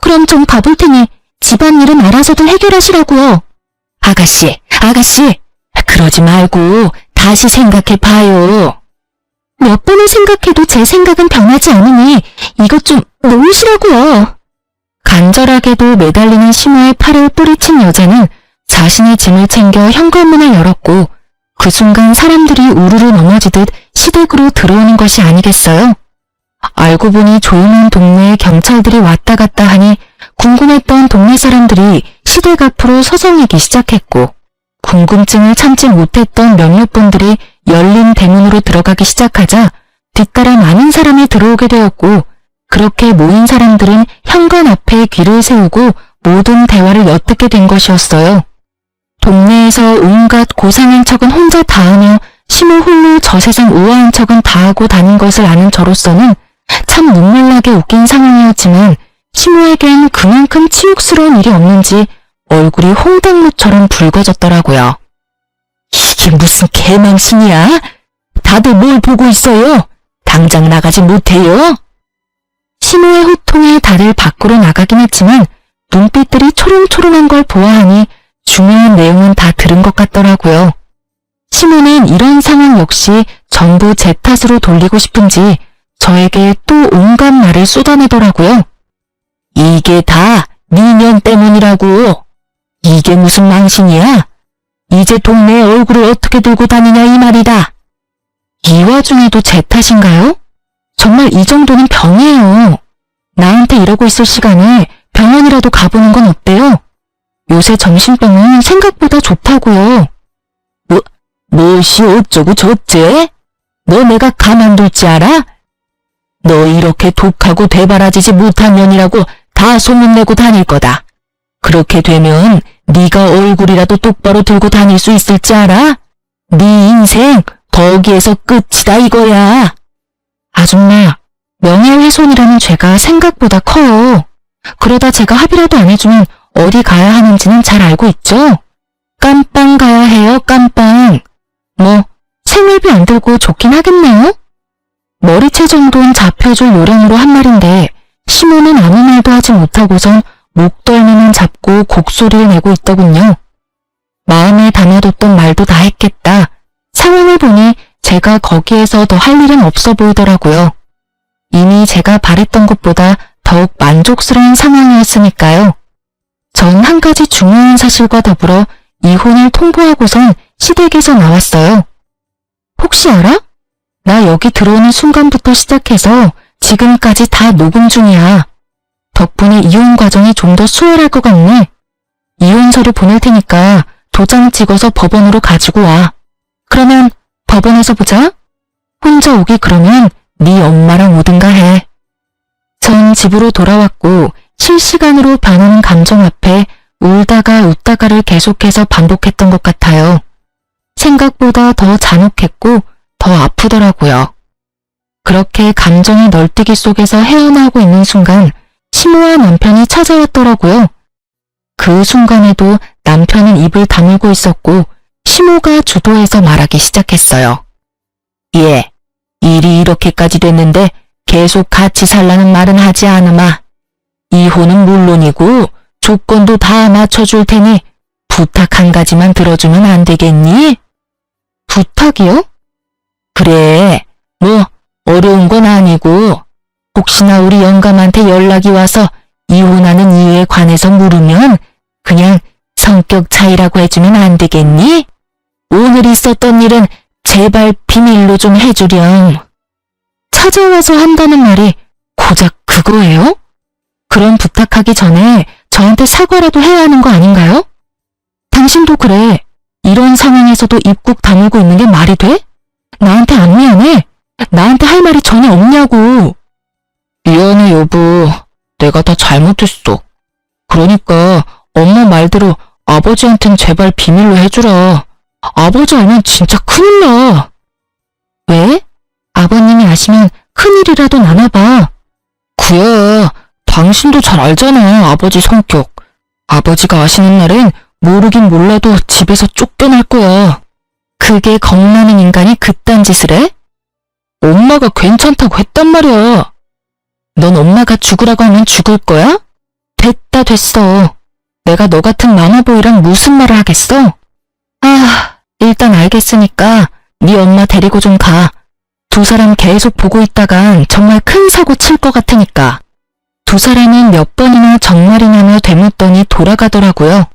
그럼 좀 가볼 테니 집안일은 알아서들 해결하시라고요. 아가씨, 그러지 말고 다시 생각해봐요. 몇 번을 생각해도 제 생각은 변하지 않으니 이것 좀 놓으시라고요. 간절하게도 매달리는 시모의 팔을 뿌리친 여자는 자신의 짐을 챙겨 현관문을 열었고 그 순간 사람들이 우르르 넘어지듯 시댁으로 들어오는 것이 아니겠어요? 알고 보니 조용한 동네에 경찰들이 왔다 갔다 하니 궁금했던 동네 사람들이 시댁 앞으로 서성이기 시작했고 궁금증을 참지 못했던 몇몇 분들이 열린 대문으로 들어가기 시작하자 뒤따라 많은 사람이 들어오게 되었고 그렇게 모인 사람들은 현관 앞에 귀를 세우고 모든 대화를 엿듣게 된 것이었어요. 동네에서 온갖 고상한 척은 혼자 다 하며 시모 홀로 저 세상 우아한 척은 다 하고 다닌 것을 아는 저로서는 참 눈물나게 웃긴 상황이었지만 시모에겐 그만큼 치욕스러운 일이 없는지 얼굴이 홍당무처럼 붉어졌더라고요. 이게 무슨 개망신이야? 다들 뭘 보고 있어요? 당장 나가지 못해요? 시모의 호통에 다들 밖으로 나가긴 했지만 눈빛들이 초롱초롱한 걸 보아하니 중요한 내용은 다 들은 것 같더라고요. 시모는 이런 상황 역시 전부 제 탓으로 돌리고 싶은지 저에게 또 온갖 말을 쏟아내더라고요. 이게 다 니년 때문이라고. 이게 무슨 망신이야? 이제 동네에 얼굴을 어떻게 들고 다니냐 이 말이다. 이 와중에도 제 탓인가요? 정말 이 정도는 병이에요. 나한테 이러고 있을 시간에 병원이라도 가보는 건 어때요? 요새 정신병은 생각보다 좋다고요. 무엇이 어쩌고 저쩌? 너 내가 가만둘지 알아? 너 이렇게 독하고 되바라지지 못한 년이라고 다 소문내고 다닐 거다. 그렇게 되면 네가 얼굴이라도 똑바로 들고 다닐 수 있을지 알아? 네 인생 거기에서 끝이다 이거야. 아줌마, 명예훼손이라는 죄가 생각보다 커요. 그러다 제가 합의라도 안 해주면 어디 가야 하는지는 잘 알고 있죠? 깜빵 가야 해요, 깜빵. 뭐 생활비 안 들고 좋긴 하겠네요? 머리채 정도는 잡혀줄 요령으로 한 말인데 시모는 아무 말도 하지 못하고선 목덜미만 잡고 곡소리를 내고 있더군요. 마음에 담아뒀던 말도 다 했겠다. 상황을 보니 제가 거기에서 더 할 일은 없어 보이더라고요. 이미 제가 바랬던 것보다 더욱 만족스러운 상황이었으니까요. 전 한 가지 중요한 사실과 더불어 이혼을 통보하고선 시댁에서 나왔어요. 혹시 알아? 나 여기 들어오는 순간부터 시작해서 지금까지 다 녹음 중이야. 덕분에 이혼 과정이 좀 더 수월할 것 같네. 이혼 서류 보낼 테니까 도장 찍어서 법원으로 가지고 와. 그러면 법원에서 보자. 혼자 오기 그러면 네 엄마랑 오든가 해. 전 집으로 돌아왔고 실시간으로 반하는 감정 앞에 울다가 웃다가를 계속해서 반복했던 것 같아요. 생각보다 더 잔혹했고 더 아프더라고요. 그렇게 감정의 널뛰기 속에서 헤어나오고 있는 순간 시모와 남편이 찾아왔더라고요. 그 순간에도 남편은 입을 다물고 있었고 시모가 주도해서 말하기 시작했어요. 예, 일이 이렇게까지 됐는데 계속 같이 살라는 말은 하지 않으마. 이혼은 물론이고 조건도 다 맞춰줄 테니 부탁 한 가지만 들어주면 안 되겠니? 부탁이요? 그래, 뭐 어려운 건 아니고 혹시나 우리 영감한테 연락이 와서 이혼하는 이유에 관해서 물으면 그냥 성격 차이라고 해주면 안 되겠니? 오늘 있었던 일은 제발 비밀로 좀 해주렴. 찾아와서 한다는 말이 고작 그거예요? 그런 부탁하기 전에 저한테 사과라도 해야 하는 거 아닌가요? 당신도 그래. 이런 상황에서도 입국 다물고 있는 게 말이 돼? 나한테 안 미안해? 나한테 할 말이 전혀 없냐고. 미안해 여보. 내가 다 잘못했어. 그러니까 엄마 말대로 아버지한텐 제발 비밀로 해주라. 아버지 알면 진짜 큰일 나. 왜? 아버님이 아시면 큰일이라도 나나 봐. 그야 당신도 잘 알잖아 아버지 성격. 아버지가 아시는 날엔 모르긴 몰라도 집에서 쫓겨날 거야. 그게 겁나는 인간이 그딴 짓을 해? 엄마가 괜찮다고 했단 말이야. 넌 엄마가 죽으라고 하면 죽을 거야? 됐다 됐어. 내가 너 같은 마마보이랑 무슨 말을 하겠어? 일단 알겠으니까 네 엄마 데리고 좀 가. 두 사람 계속 보고 있다간 정말 큰 사고 칠 것 같으니까. 두 사람은 몇 번이나 정말이냐며 되묻더니 돌아가더라고요.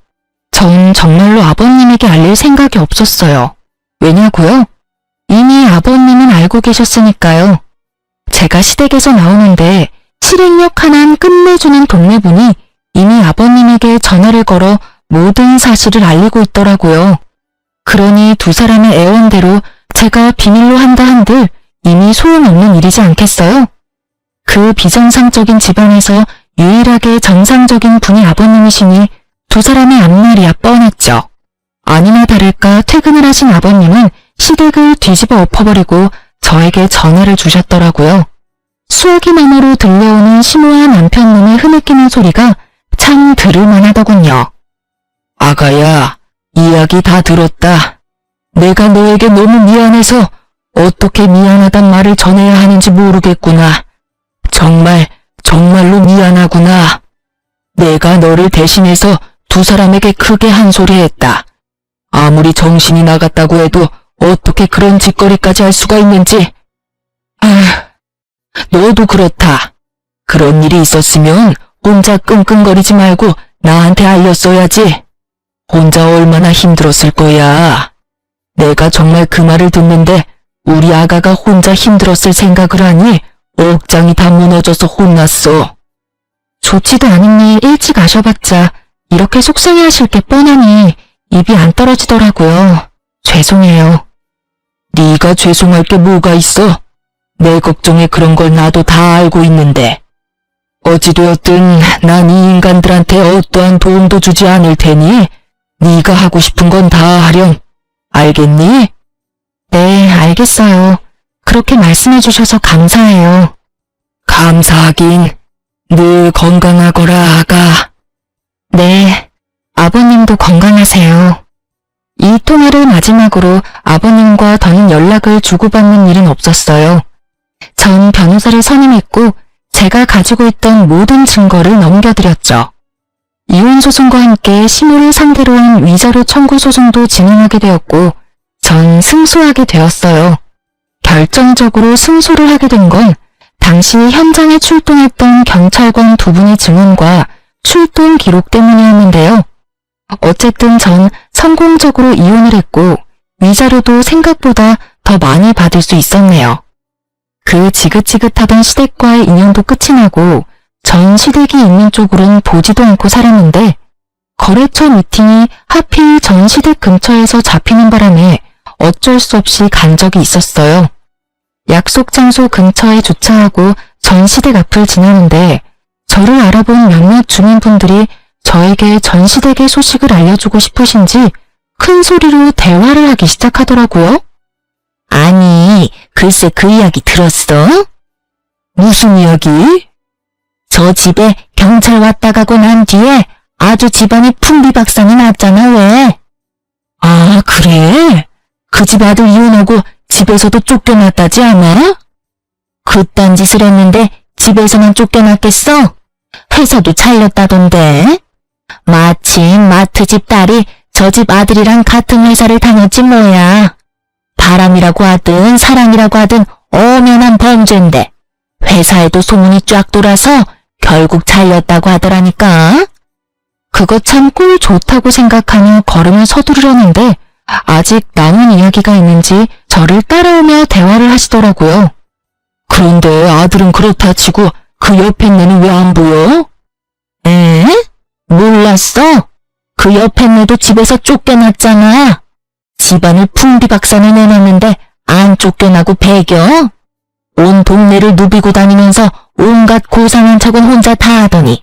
전 정말로 아버님에게 알릴 생각이 없었어요. 왜냐고요? 이미 아버님은 알고 계셨으니까요. 제가 시댁에서 나오는데 실행력 하나는 끝내주는 동네분이 이미 아버님에게 전화를 걸어 모든 사실을 알리고 있더라고요. 그러니 두 사람의 애원대로 제가 비밀로 한다 한들 이미 소용없는 일이지 않겠어요? 그 비정상적인 집안에서 유일하게 정상적인 분이 아버님이시니 두 사람의 앞날이야 뻔했죠. 아니나 다를까 퇴근을 하신 아버님은 시댁을 뒤집어 엎어버리고 저에게 전화를 주셨더라고요. 수화기 너머로 들려오는 심오한 남편놈의 흐느끼는 소리가 참 들을만하더군요. 아가야, 이야기 다 들었다. 내가 너에게 너무 미안해서 어떻게 미안하단 말을 전해야 하는지 모르겠구나. 정말로 미안하구나. 내가 너를 대신해서 두 사람에게 크게 한 소리 했다. 아무리 정신이 나갔다고 해도 어떻게 그런 짓거리까지 할 수가 있는지. 너도 그렇다. 그런 일이 있었으면 혼자 끙끙거리지 말고 나한테 알렸어야지. 혼자 얼마나 힘들었을 거야. 내가 정말 그 말을 듣는데 우리 아가가 혼자 힘들었을 생각을 하니 억장이 다 무너져서 혼났어. 좋지도 않은 일 일찍 아셔봤자 이렇게 속상해하실 게 뻔하니 입이 안 떨어지더라고요. 죄송해요. 네가 죄송할 게 뭐가 있어? 내 걱정에 그런 걸 나도 다 알고 있는데. 어찌되었든 난 이 인간들한테 어떠한 도움도 주지 않을 테니 네가 하고 싶은 건 다 하렴. 알겠니? 네, 알겠어요. 그렇게 말씀해 주셔서 감사해요. 감사하긴. 늘 건강하거라, 아가. 네, 아버님도 건강하세요. 이 통화를 마지막으로 아버님과 더는 연락을 주고받는 일은 없었어요. 전 변호사를 선임했고 제가 가지고 있던 모든 증거를 넘겨드렸죠. 이혼 소송과 함께 시모를 상대로 한 위자료 청구 소송도 진행하게 되었고 전 승소하게 되었어요. 결정적으로 승소를 하게 된 건 당시 현장에 출동했던 경찰관 두 분의 증언과 출동 기록 때문이었는데요. 어쨌든 전 성공적으로 이혼을 했고 위자료도 생각보다 더 많이 받을 수 있었네요. 그 지긋지긋하던 시댁과의 인연도 끝이 나고 전 시댁이 있는 쪽으론 보지도 않고 살았는데 거래처 미팅이 하필 전 시댁 근처에서 잡히는 바람에 어쩔 수 없이 간 적이 있었어요. 약속 장소 근처에 주차하고 전 시댁 앞을 지나는데 저를 알아본 몇몇 주민분들이 저에게 전 시댁의 소식을 알려주고 싶으신지 큰 소리로 대화를 하기 시작하더라고요. 아니, 글쎄 그 이야기 들었어? 무슨 이야기? 저 집에 경찰 왔다 가고 난 뒤에 아주 집안이 풍비박산이 났잖아, 왜? 아, 그래? 그 집 아들 이혼하고 집에서도 쫓겨났다지 아마? 그딴 짓을 했는데 집에서만 쫓겨났겠어? 회사도 잘렸다던데? 마침 마트집 딸이 저 집 아들이랑 같은 회사를 다녔지 뭐야. 바람이라고 하든 사랑이라고 하든 엄연한 범죄인데 회사에도 소문이 쫙 돌아서 결국 잘렸다고 하더라니까. 그거 참 꿀 좋다고 생각하며 걸음을 서두르려는데 아직 남은 이야기가 있는지 저를 따라오며 대화를 하시더라고요. 그런데 아들은 그렇다 치고 그 옆에 내는 왜 안 보여? 에? 몰랐어? 그 옆에 내도 집에서 쫓겨났잖아. 집안을 풍비박산을 내놨는데 안 쫓겨나고 배겨? 온 동네를 누비고 다니면서 온갖 고상한 척은 혼자 다 하더니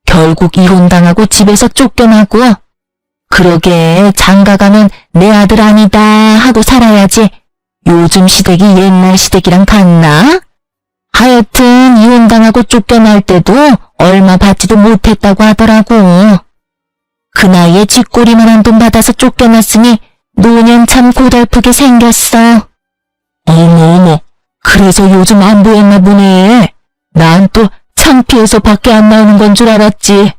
결국 이혼당하고 집에서 쫓겨나고. 그러게 장가가면 내 아들 아니다 하고 살아야지. 요즘 시댁이 옛날 시댁이랑 같나? 하여튼 이혼당하고 쫓겨날 때도 얼마 받지도 못했다고 하더라고. 그 나이에 쥐꼬리만한 돈 받아서 쫓겨났으니 노년 참 고달프게 생겼어. 어머, 그래서 요즘 안 보였나 보네. 난 또 창피해서 밖에 안 나오는 건 줄 알았지.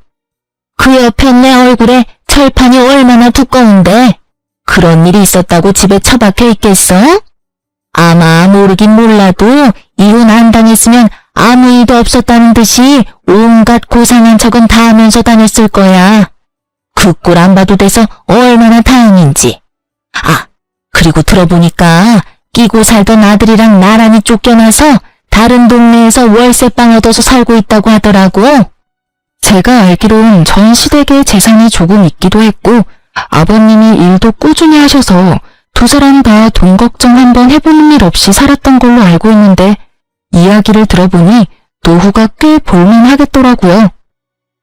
그 옆에 내 얼굴에 철판이 얼마나 두꺼운데 그런 일이 있었다고 집에 처박혀 있겠어? 아마 모르긴 몰라도 이혼 안 당했으면 아무 일도 없었다는 듯이 온갖 고상한 척은 다 하면서 다녔을 거야. 그 꼴 안 봐도 돼서 얼마나 다행인지. 아, 그리고 들어보니까 끼고 살던 아들이랑 나란히 쫓겨나서 다른 동네에서 월세방 얻어서 살고 있다고 하더라고. 제가 알기론 전 시댁에 재산이 조금 있기도 했고 아버님이 일도 꾸준히 하셔서 두 사람 다 돈 걱정 한번 해보는 일 없이 살았던 걸로 알고 있는데 이야기를 들어보니 노후가 꽤 볼만하겠더라고요.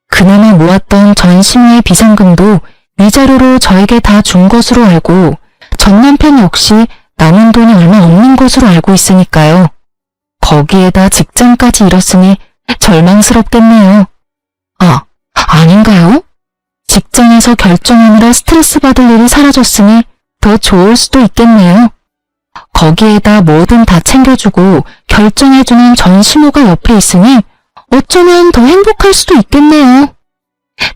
그나마 모았던 전 시무의 비상금도 위자료로 저에게 다 준 것으로 알고 전 남편 역시 남은 돈이 얼마 없는 것으로 알고 있으니까요. 거기에다 직장까지 잃었으니 절망스럽겠네요. 아, 아닌가요? 직장에서 결정하느라 스트레스 받을 일이 사라졌으니 더 좋을 수도 있겠네요. 거기에다 뭐든 다 챙겨주고 결정해주는 전 시모가 옆에 있으니 어쩌면 더 행복할 수도 있겠네요.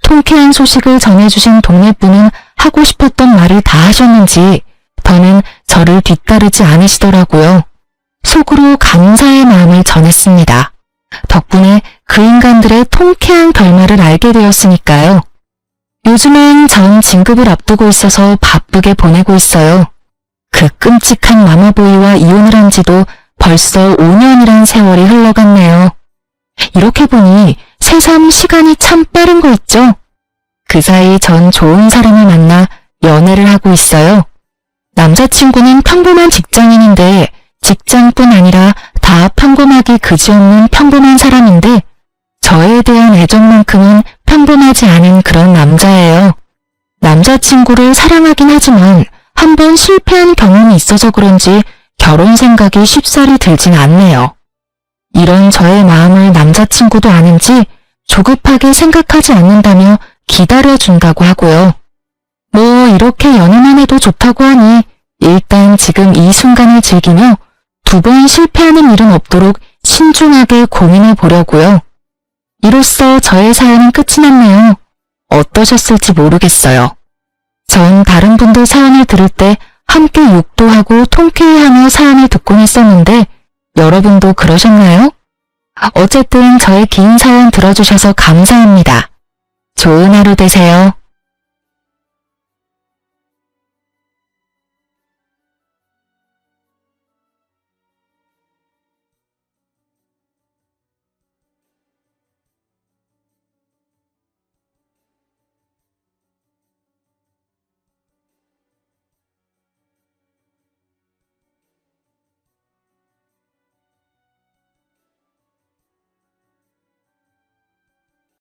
통쾌한 소식을 전해주신 동네분은 하고 싶었던 말을 다 하셨는지 더는 저를 뒤따르지 않으시더라고요. 속으로 감사의 마음을 전했습니다. 덕분에 그 인간들의 통쾌한 결말을 알게 되었으니까요. 요즘엔 전 진급을 앞두고 있어서 바쁘게 보내고 있어요. 그 끔찍한 마마보이와 이혼을 한 지도 벌써 5년이란 세월이 흘러갔네요. 이렇게 보니 새삼 시간이 참 빠른 거 있죠? 그 사이 전 좋은 사람을 만나 연애를 하고 있어요. 남자친구는 평범한 직장인인데 직장뿐 아니라 다 평범하기 그지없는 평범한 사람인데 저에 대한 애정만큼은 평범하지 않은 그런 남자예요. 남자친구를 사랑하긴 하지만 한번 실패한 경험이 있어서 그런지 결혼 생각이 쉽사리 들진 않네요. 이런 저의 마음을 남자친구도 아는지 조급하게 생각하지 않는다며 기다려준다고 하고요. 뭐 이렇게 연애만 해도 좋다고 하니 일단 지금 이 순간을 즐기며 2번 실패하는 일은 없도록 신중하게 고민해 보려고요. 이로써 저의 사연은 끝이 났네요. 어떠셨을지 모르겠어요. 전 다른 분들 사연을 들을 때 함께 욕도 하고 통쾌해하며 사연을 듣곤 했었는데 여러분도 그러셨나요? 어쨌든 저의 긴 사연 들어주셔서 감사합니다. 좋은 하루 되세요.